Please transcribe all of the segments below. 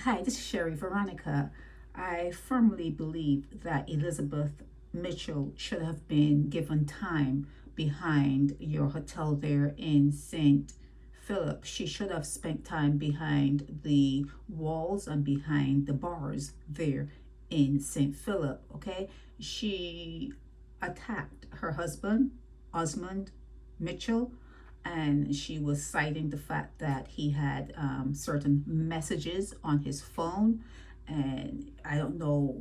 Hi, this is Sherry Veronica. I firmly believe that Elizabeth Mitchell should have been given time behind your hotel there in St. Philip. She should have spent time behind the walls and behind the bars there in St. Philip, okay? She attacked her husband, Osmond Mitchell, and she was citing the fact that he had certain messages on his phone. And I don't know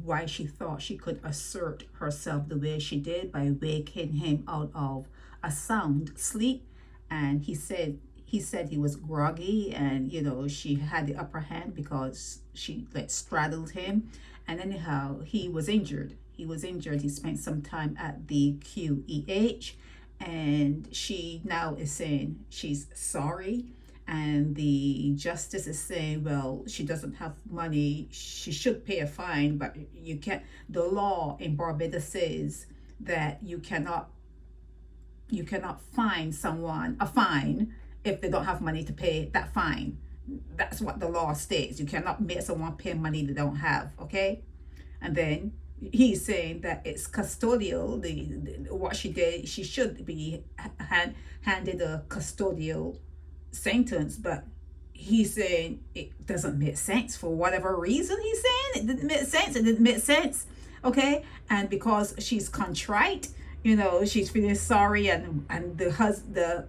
why she thought she could assert herself the way she did by waking him out of a sound sleep. And he said he was groggy, and she had the upper hand because she like straddled him. And anyhow, he was injured. He spent some time at the QEH, and she now is saying she's sorry. And the justice is saying, well, she doesn't have money, she should pay a fine, but you can't. The law in Barbados says that you cannot fine someone a fine if they don't have money to pay that fine. That's what the law states. You cannot make someone pay money they don't have, okay? And then he's saying that it's custodial. What she did, she should be handed a custodial sentence, but he's saying it doesn't make sense for whatever reason. He's saying it didn't make sense. It didn't make sense, okay? And because she's contrite, she's feeling sorry, and the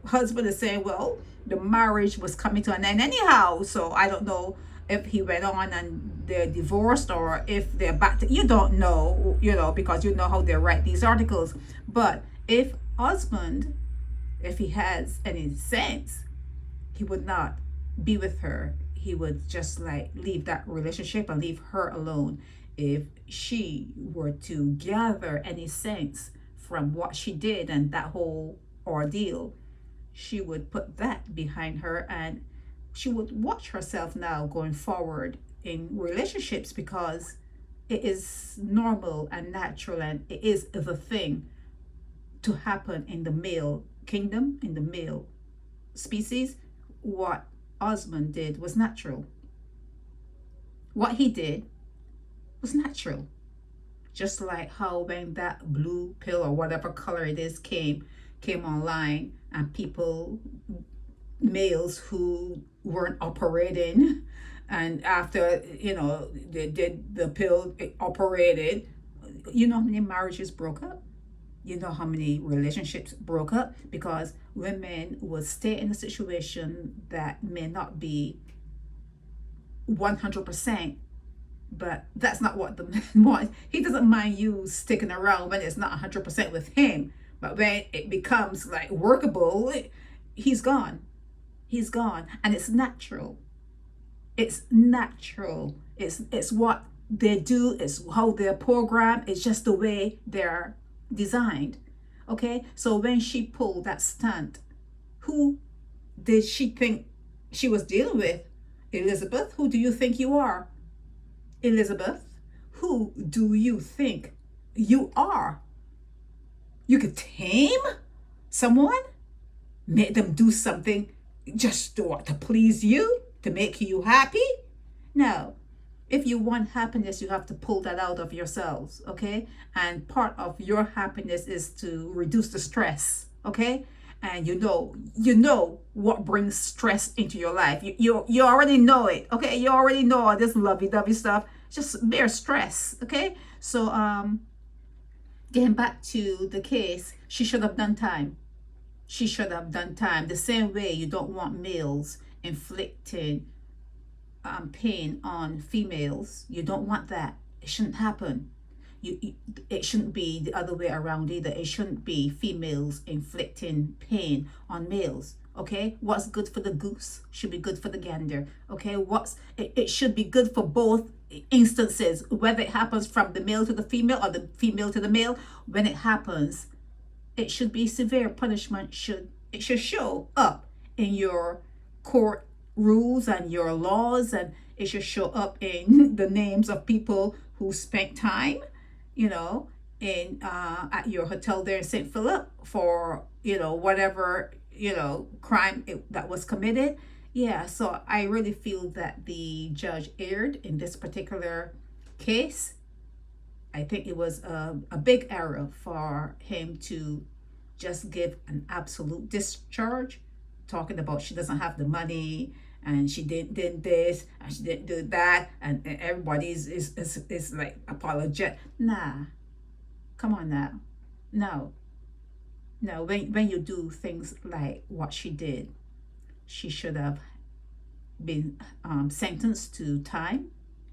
husband is saying, well, the marriage was coming to an end anyhow, so I don't know if he went on and they're divorced or if they're back to, you don't know, because you know how they write these articles. But if he has any sense, he would not be with her. He would just like leave that relationship and leave her alone. If she were to gather any sense from what she did and that whole ordeal, she would put that behind her, and she would watch herself now going forward in relationships, because it is normal and natural, and it is the thing to happen in the male kingdom, in the male species. What Osmond did was natural. What he did was natural. Just like how when that blue pill or whatever color it is came online, and people, males who weren't operating, and after they did the pill, it operated. You know how many marriages broke up? You know how many relationships broke up because women would stay in a situation that may not be 100%, but that's not what the man wants. He doesn't mind you sticking around when it's not 100% with him, but when it becomes like workable, he's gone. He's gone. And it's natural. It's natural. It's what they do. It's how they're programmed. It's just the way they're designed. Okay? So when she pulled that stunt, who did she think she was dealing with? Elizabeth, who do you think you are? Elizabeth, who do you think you are? You could tame someone, make them do something just to please you, to make you happy? No. If you want happiness, you have to pull that out of yourselves, okay? And part of your happiness is to reduce the stress, okay? And you know what brings stress into your life. You already know it, okay? You already know all this lovey-dovey stuff. Just mere stress, okay? So getting back to the case, she should have done time. She should have done time. The same way you don't want males inflicting pain on females. You don't want that. It shouldn't happen. It shouldn't be the other way around either. It shouldn't be females inflicting pain on males. Okay, what's good for the goose should be good for the gander. Okay, it should be good for both instances, whether it happens from the male to the female or the female to the male. When it happens, it should be severe punishment. It should show up in your court rules and your laws, and it should show up in the names of people who spent time, in at your hotel there in St. Philip for whatever crime that was committed. Yeah, so I really feel that the judge erred in this particular case. I think it was a big error for him to just give an absolute discharge, talking about she doesn't have the money and she did this and she didn't do that, and everybody is like apologetic. Nah, come on now. No, no. When you do things like what she did, she should have been sentenced to time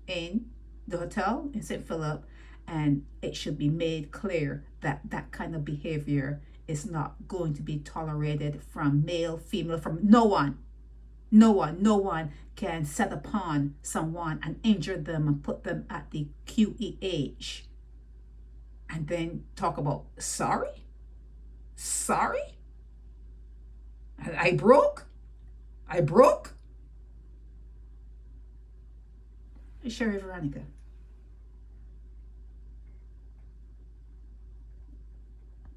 in the hotel in St. Philip, and it should be made clear that that kind of behavior is not going to be tolerated from male, female, from no one. No one, no one can set upon someone and injure them and put them at the QEH and then talk about sorry? Sorry? I broke? I broke? Sherry Veronica.